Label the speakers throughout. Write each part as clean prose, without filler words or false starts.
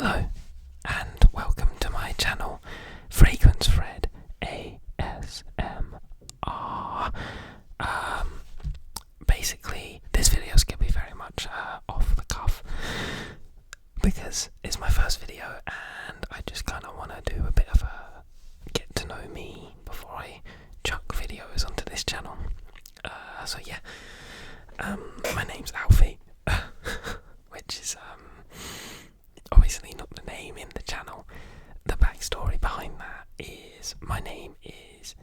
Speaker 1: Hello, and welcome to my channel, Fragrance Fred ASMR. Basically, this video is going to be very much off the cuff because it's my first video, and I just kind of want to do a bit of a get to know me before I chuck videos onto this channel. My name's Alfie, which is obviously not the name in the channel. The backstory behind that is my name is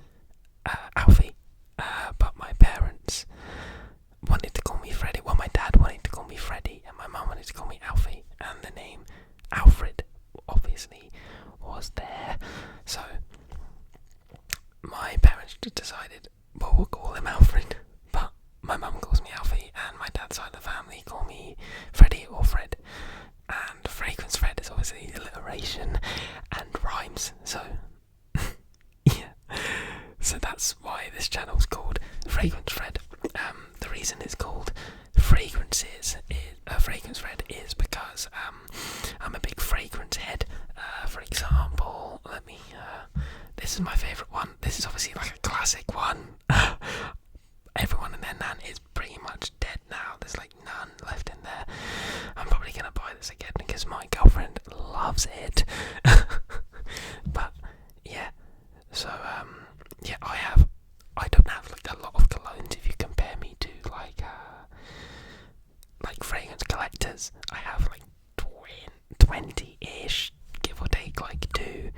Speaker 1: Alfie, but my parents wanted to call me Freddie. Well, my dad wanted to call me Freddie, and my mum wanted to call me Alfie, and the name Alfred obviously was there. So my parents just decided, well, we'll call him Alfred, but my mum calls me Alfie, and my dad's side of the family call me Freddie or Fred. And Fragrance Fred is obviously alliteration and rhymes, so yeah. So that's why this channel's called Fragrance Fred. The reason it's called Fragrance Fred is because I'm a big fragrance head. For example, this is my favourite one. This is obviously like a classic one. Everyone and their nan is pretty much dead now. There's like none left in there. I'm probably going to buy this again because my girlfriend loves it. But yeah, so I don't have like a lot of colognes if you compare me to like fragrance collectors. I have like 20-ish, give or take like 2.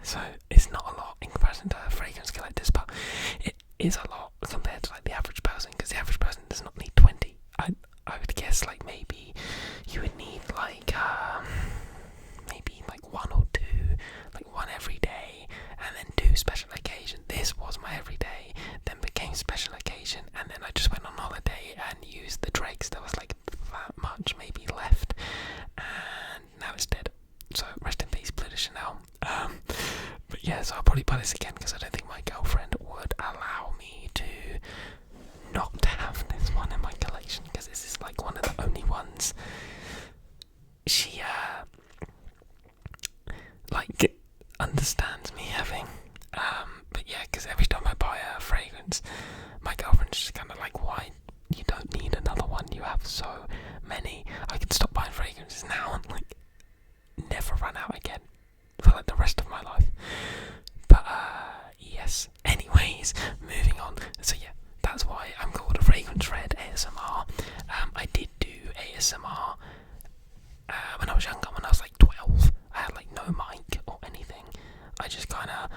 Speaker 1: So it's not a lot in comparison to fragrance collectors, but it is a lot compared to like the average person, because the average person does not need 20. I would guess like maybe you would need like maybe like 1 or 2, like 1 every day, and then 2 special occasion. This was my everyday, then became special occasion, and then I just went on holiday and used the dregs. There was like that much maybe left, and now it's dead. So rest in peace, Bleu de Chanel. But yeah, so I'll probably buy this again because I don't think my girlfriend would allow me to not have this one in my collection, because this is like one of the only ones she understands me having. But yeah, because every time I buy a fragrance, my girlfriend's just kind of like, why? You don't need another one. You have so many. I can stop buying fragrances now and like never run out again for like the rest of my life. But yes. Anyways, moving on. So yeah, that's why I'm called a Fragrance Fred ASMR. I did do ASMR when I was younger. When I was like 12, I had like no mic or anything. I just kind of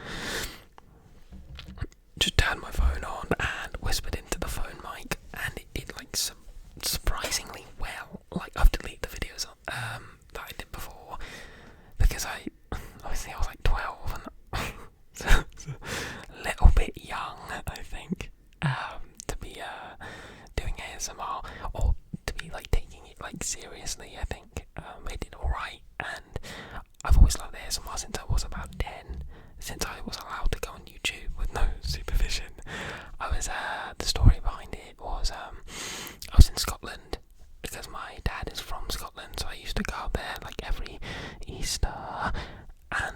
Speaker 1: just turned my phone on and whispered into the phone mic, and it did like surprisingly well. Like I've deleted the videos that I did before because obviously I was like 12 and so a little bit young, I think, to be doing ASMR, or to be like taking it like seriously. I think I did alright, and I've always loved ASMR since I was about 10, since I was allowed to go on YouTube with no supervision. The story behind it was I was in Scotland because my dad is from Scotland, so I used to go up there like every Easter. And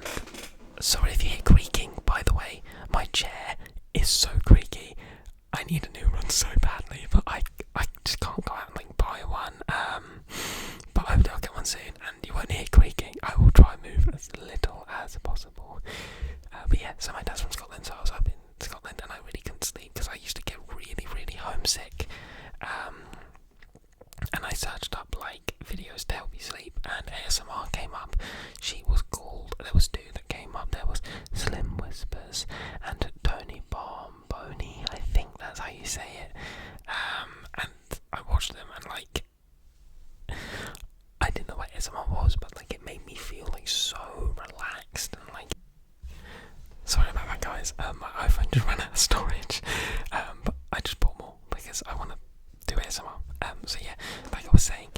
Speaker 1: sorry if you hear creaking, by the way, my chair is so creaky. I need a new one so badly, but I just can't go out and like buy one. But I hope I'll get one soon, and you won't hear creaking. I will try and move as little as possible. But yeah, so my dad's from Scotland, so I was up in Scotland, and I really couldn't sleep because I used to get really, really homesick. And I searched up like videos to help you sleep, and ASMR came up. There was 2 that came up. There was Slim Whispers and Tony Bomboni, I think that's how you say it. And I watched them, and like I didn't know what ASMR was, but like it made me feel like so relaxed, and like, sorry about that, guys. My iPhone just ran out of storage, but I just bought more because I want to do ASMR. So yeah, like I was saying,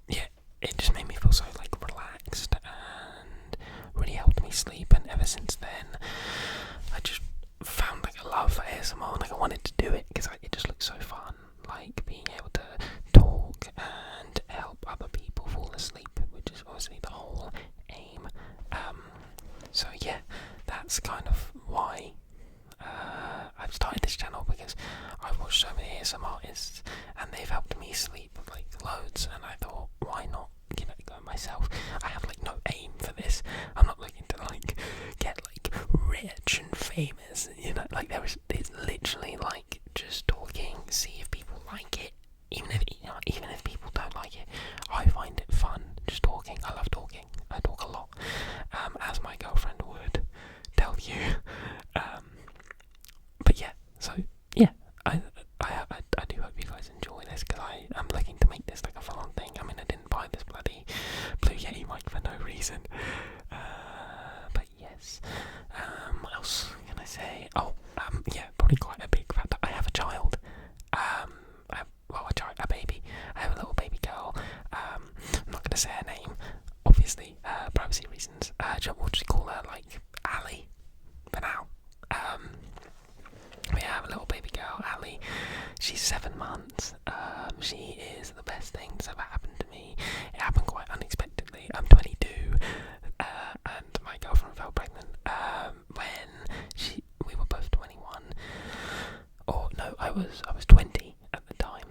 Speaker 1: yeah, it just made me feel so like relaxed and really helped me sleep. And ever since then, I just found like a love for ASMR, and like I wanted to do it because it just looks so fun, like being able to talk and obviously the whole aim. So yeah, that's kind of why I've started this channel, because I've watched so many ASMR artists and they've helped me sleep like loads, and I thought, why not give it a go myself? I have like no aim for this. I'm not looking to like get like rich and famous, you know, like it's literally like just talking, see if people like it. Even if people don't like it, I find it fun just talking. I love talking. I talk a lot, as my girlfriend would tell you. But yeah, so yeah, I do hope you guys enjoy this, because I'm looking to make this like a full-on thing. I mean, I didn't buy this bloody Blue Yeti mic for no reason. But yes, what else can I say? Oh, yeah, probably quite a big fact that I have a child. A baby. I have a little baby girl. I'm not going to say her name, obviously, privacy reasons. We'll just call her like Ali for now. We have a little baby girl, Ali. She's 7 months. She is the best thing that's ever happened to me. It happened quite unexpectedly. I'm 22, and my girlfriend fell pregnant when we were both 21. Or no, I was 20 at the time.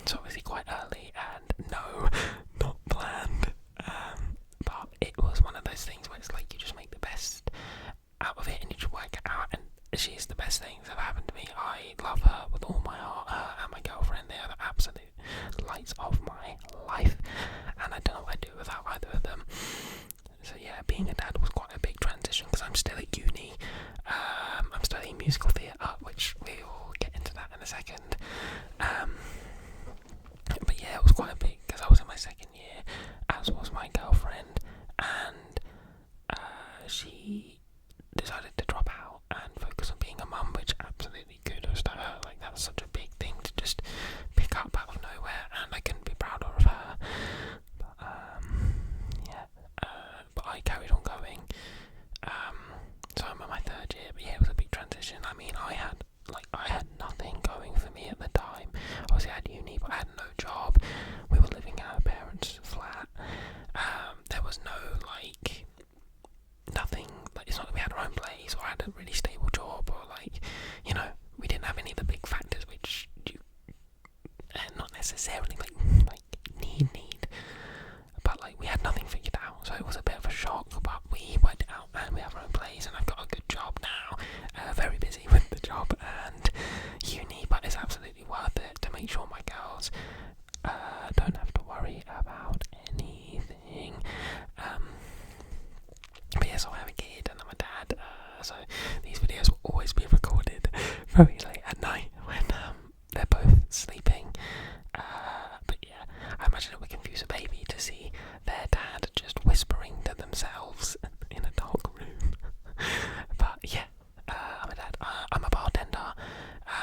Speaker 1: So obviously quite early, and no, not planned. But it was one of those things where it's like you just make the best out of it and you just work it out, and she's the best thing that's ever happened to me. I love her with all my heart. Her and my girlfriend, they are the absolute lights of my life, and I don't know what I'd do without either of them. So yeah, being a dad was quite a big transition, because I'm still at uni. I'm studying musical theatre, which we will get into that in a second. But yeah, it was quite a big, because I was in my second year, as was my girlfriend, and she decided to drop out and focus on being a mum, which absolutely kudos to her. Like, that was such a big thing to just pick up out of nowhere, and I couldn't be prouder of her. But yeah, but I carried on going. So I'm in my 3rd year, but yeah, it was a big transition. I mean, I had nothing going for me at the time. Obviously I had uni, but I had no job. We were living at our parents' flat. There was no like nothing, like, it's not that we had our own place or had a really stable job, or like, you know, we didn't have any of the big factors which you not necessarily like need, but like we had nothing figured out, so it was a bit of a shock, but we worked it out and we have our own place, and I've got a good job now. Very busy with the job and uni, but it's absolutely worth it to make sure my girls don't have to worry about anything. But yeah, so I have a kid and I'm a dad, so these videos will always be recorded very late at night when they're both sleeping. But yeah, I imagine it would confuse a baby to see their dad just whispering to themselves in a dark room. But yeah, I'm a dad. I'm a bartender.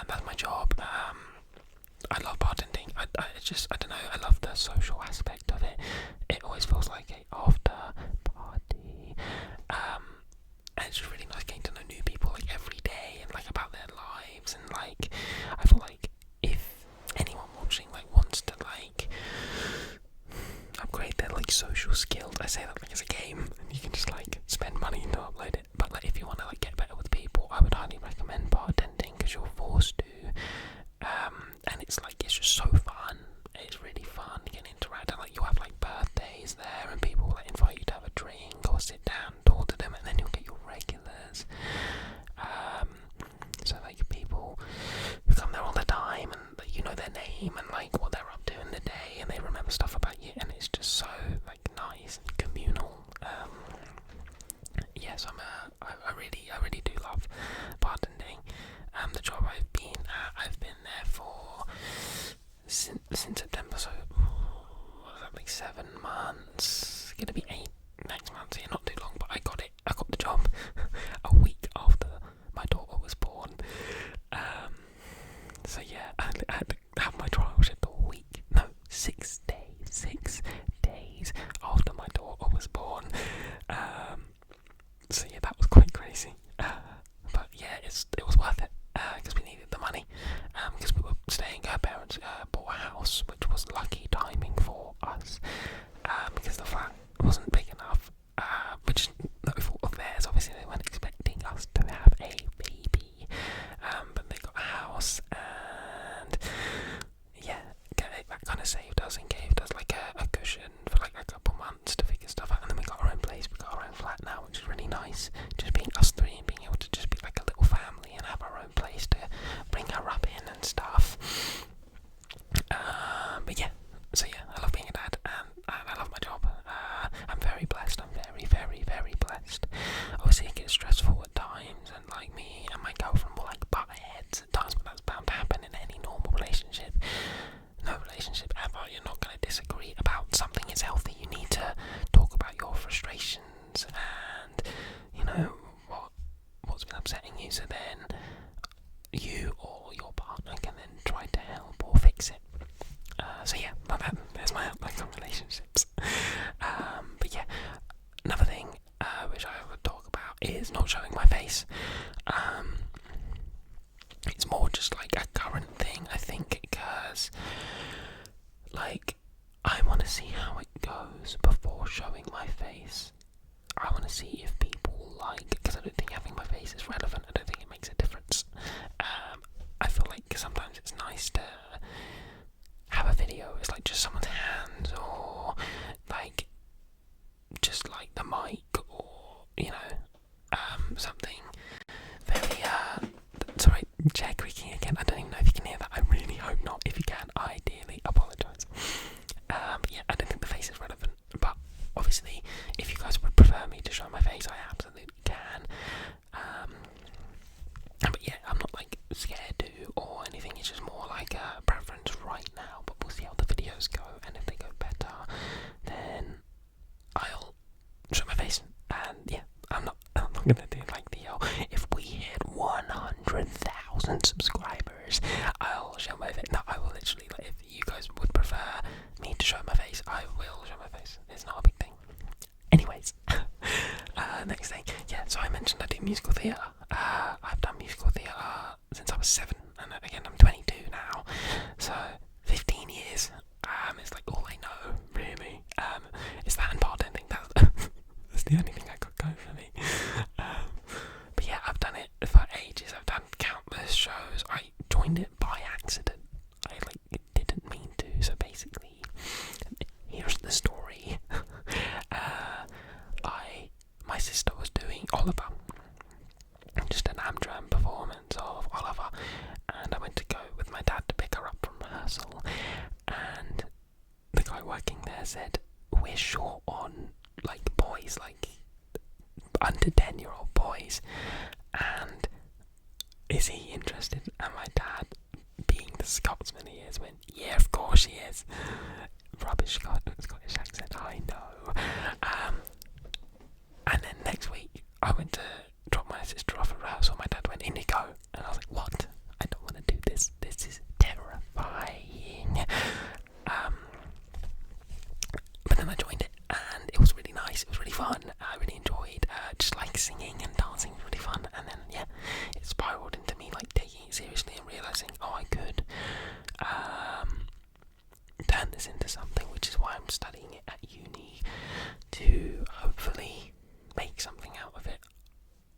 Speaker 1: That's my job. I love bartending. I don't know. I love the social aspect of it. It always feels like a after party. And it's just really nice getting to know new people like every day, and like about their lives, and like I feel like if anyone watching like wants to like upgrade their like social skills, I say that like as a game, and you can just like spend money to upload it. But like if you want to like get better with people, I would highly recommend bartending, because you're forced to. And it's like, it's just so fun. It's really fun. You can interact, and like you have like birthdays there, and people will like, invite you to have a drink or sit down and talk to them, and then you'll get your regulars. So like people who come there all the time, and like, you know their name and like what they're up to in the day, and they remember stuff about you, and it's just so like nice and communal. Yes, I really do love bartending. The job I've been there for since September, so what was that, like 7 months? It's gonna be 8 next month, so yeah, not too long. But I got the job a week after my daughter was born. So yeah, I had to have my trial shift a week. No, 6 days. 6 days after my daughter was born. So yeah, that was quite crazy. But yeah, it was worth it, because we needed the money. Because we were staying, her parents bought a house, which was lucky timing for us. Because the flat So yeah, there's my outlook on relationships. But yeah, another thing which I would talk about is not showing my face. It's more just like a current thing, I think, because like I want to see how it goes before showing my face. I want to see if people like, because I don't think having my face is relevant. I don't think it makes a difference. I feel like sometimes it's nice to have a video. It's like just someone's hands, or like just like the mic, or something very. Sorry, chair creaking again. I don't even know if you can hear that. I really hope not. If you can, I dearly apologise. But yeah, I don't think the face is relevant. But obviously, if you guys would prefer me to show my face, I absolutely can. But yeah, I'm not like scared to or anything. It's just more like a preference right now. But we'll see how the videos go, and if they go better, then I'll show my face. And yeah, I'm not gonna do like the if we hit 100,000 subscribers, I'll show my face. No, I will literally, like, if you guys would prefer me to show my face, I will show my face. It's not a big thing. Anyways, next thing, yeah. So I mentioned I do musical theatre. I've done musical theatre since I was 7, and again I'm 22 now, so 15 years. It's like all I know, really. It's that and part. I think that's the only thing I got going for me. But yeah, I've done it for ages. I've done countless shows. I joined it by accident. I didn't mean to. So basically, here's the story. My sister was doing Oliver, just an Amdram performance of Oliver, and I went to go with my dad to pick her up from rehearsal, and the guy working there said, "We're short on like boys, like under 10-year-old boys, and is he interested?" And my dad, being the Scotsman he is, went, "Yeah, of course he is." Rubbish Scottish accent, I know. And then next week, I went to drop my sister off at rehearsal. My dad went, "Indigo," and I was like, "What? I don't want to do this. This is terrifying." But then I joined it, and it was really nice. It was really fun. I really enjoyed just like singing and dancing. It was really fun. And then yeah, it spiraled into me like taking it seriously and realizing, oh, I could turn this into something, which is why I'm studying it at uni, to hopefully make something out of it.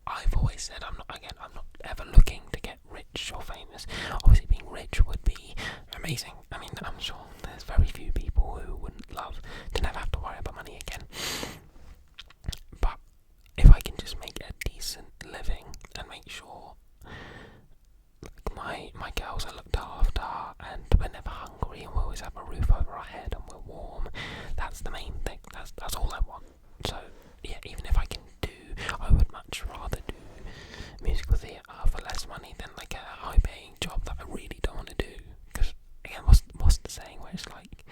Speaker 1: I've always said I'm not ever looking to get rich or famous. Obviously being rich would be amazing. I mean, I'm sure there's very few people who wouldn't love to never have to worry about money again. But if I can just make a decent living and make sure my girls are looked after and we're never hungry and we always have a roof over our head and we're warm, that's the main thing. That's all I want. So yeah, even if I can I would much rather do musical theatre for less money than like a high paying job that I really don't want to do. Because again, what's the saying where it's like,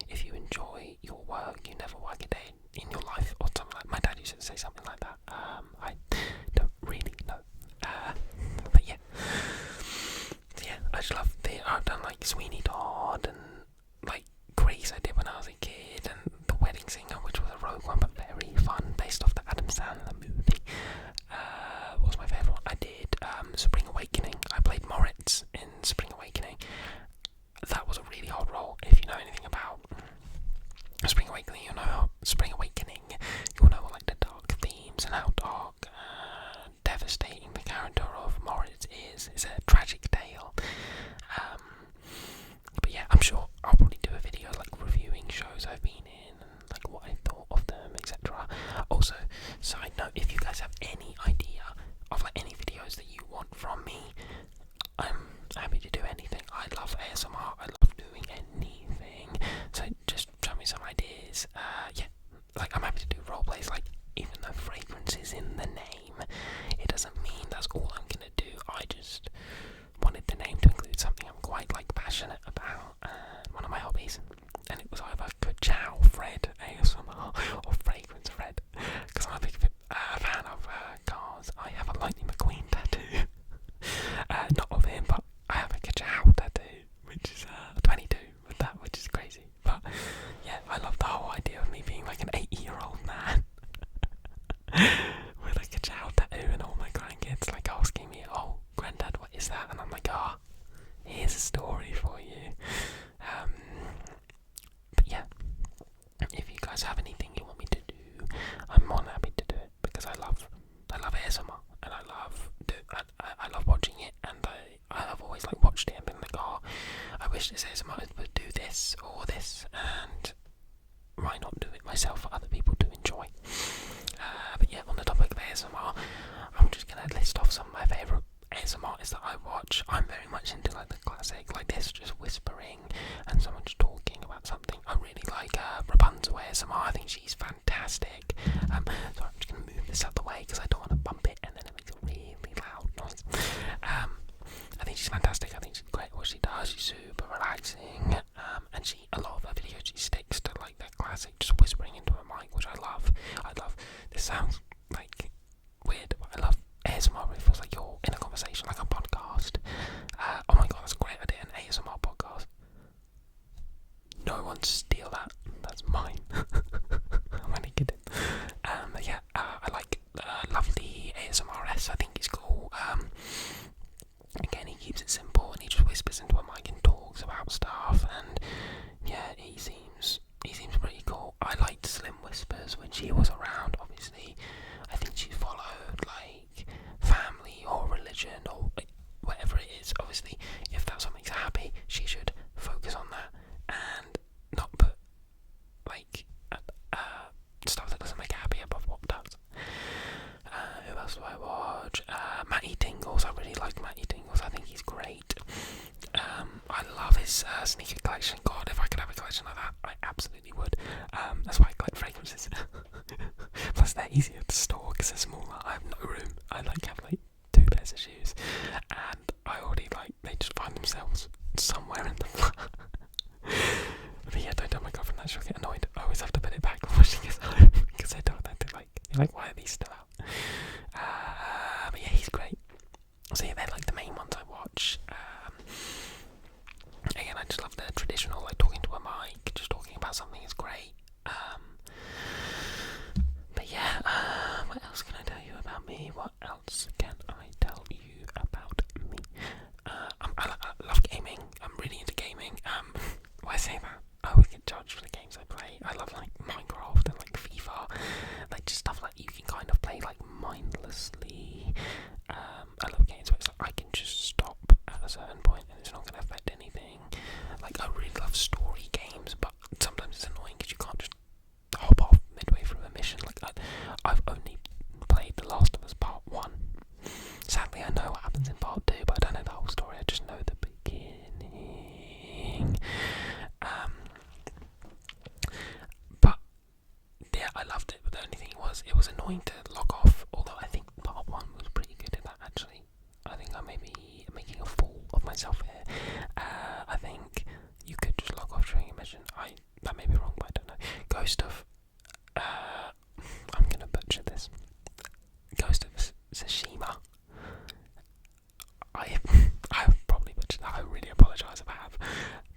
Speaker 1: if you enjoy your work, you never work a day in your life, or something like. My dad used to say something like that. I don't really know. But yeah. So yeah, I just love theatre. I've done like Sweeney Todd and like Grease I did when I was a kid, and The Wedding Singer, which was a rogue one but very fun, based off the Adam Sandler movie. What was my favourite one? I did Spring Awakening. guys have anything you want me to do, I'm more than happy to do it, because I love ASMR, and I love watching it, and I have always like watched it and been like, oh, I wish this ASMR would do this or this, and why not do it myself for other people to enjoy? But yeah, on the topic of ASMR, I'm just gonna list off some of my favourite ASMR artists that I watch. I'm very much into like the classic, like this, just whispering and someone just talking about something. I really like Rapunzel ASMR. I think she's fantastic. So I'm just gonna move this out the way because I don't want to bump it and then it makes a really loud noise. I think she's fantastic. I think she's great at what she does. She's super relaxing, and a lot of her videos she sticks to like that classic, just whispering into a mic, which I love. This sounds like weird, but I love ASMR. It feels like you're in a conversation, like a podcast. Oh my god, that's a great idea, an ASMR podcast. No one steal that. That's mine. I'm only kidding. But yeah, I like Lovely ASMRS. I think he's cool. Again, he keeps it simple and he just whispers into a mic and talks about stuff. And yeah, he seems pretty cool. I liked Slim Whispers when she was around. Obviously, I think she followed like family or religion or whatever it is. Obviously, if that's what makes her happy, she should focus on that and not put like stuff that doesn't make her happy above what does. Who else do I watch? Matty Tingles. I really like Matty Tingles. I think he's great. I love his sneaker collection. God, if I could have a collection like that, I absolutely would. That's why I collect fragrances. Plus, they're easier to store because they're smaller. I have no room. I have 2 pairs of shoes, and I already they just find themselves somewhere in the flat. But yeah, don't tell my girlfriend that, she'll get annoyed. I always have to put it back before she gets home because I don't want to why are these still out? But yeah, he's great. So yeah, they're like the main ones I watch. Again, I just love the traditional, like talking to a mic, just talking about something is great. But yeah, what else can I tell you about me? What else can I tell you about me? I love gaming. I'm really into gaming. Why I say that? I always get judged for the games I play. I love like Minecraft and like FIFA, like just stuff like you can kind of play like mindlessly. I love games where it's like I can just stop at a certain point and it's not going to affect anything. Like I really love story games, but sometimes it's annoying because you can't just hop off midway through a mission. Like I've only played The Last of Us Part 1. Sadly, I know what happens in Part 2, but I don't know the whole story. I just know the beginning. But yeah, I loved it. But the only thing it was annoying to log off. Although I think Part 1 was pretty good at that. Actually, I think I may be making a fool of myself here. I think you could just log off during a mission. That may be wrong, but I don't know. Ghost of I'm gonna butcher this. Ghost of Tsushima. I probably butchered that. I really apologise if I have.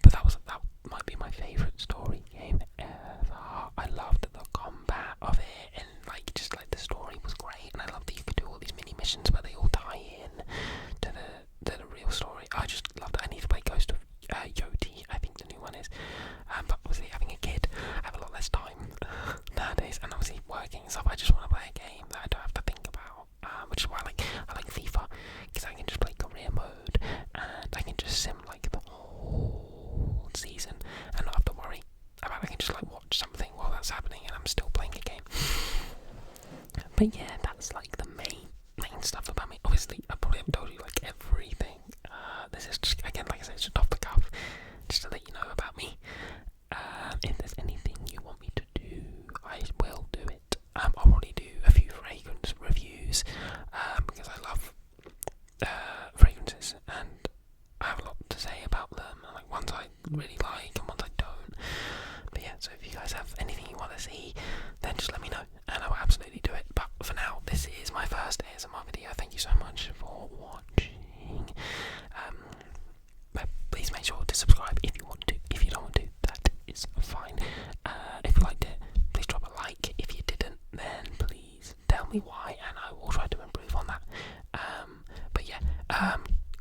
Speaker 1: But that might be my favourite story game ever. I loved the combat of it, and just the story was great. And I loved that you could do all these mini missions where they all tie in to the real story. I just loved it. I need to play Ghost of Yoti. I think the new one is. But obviously having a kid, I have a lot less time nowadays, and obviously working and stuff. I just want to play a game that I don't have to think about, which is why I like FIFA, because I can just play career mode and I can just sim the whole season and not have to worry about. I can just watch something while that's happening and I'm still playing a game. But yeah, that's the main stuff about me. Obviously, I probably haven't told you everything. This is just, again, like I said, just off the cuff, just to let you know about me. If there's anything you want me to do, I will do it. I'll probably do a few fragrance reviews, because I love fragrances and I have a lot to say about them, ones I really like and ones I don't. But yeah, so if you guys have anything you want to see, then just let me know and I will absolutely do it. But for now, this is my first ASMR video. Thank you so much for watching. Please make sure to subscribe if you want to. If you don't want to, that is fine. If you liked it, please drop a like. If you didn't, then please tell me why and I will try to improve on that. But yeah,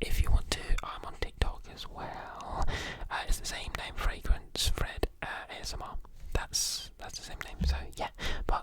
Speaker 1: if you want to, I'm on TikTok as well. It's the same name, Fragrance Fred ASMR. That's that's the same name. So yeah, but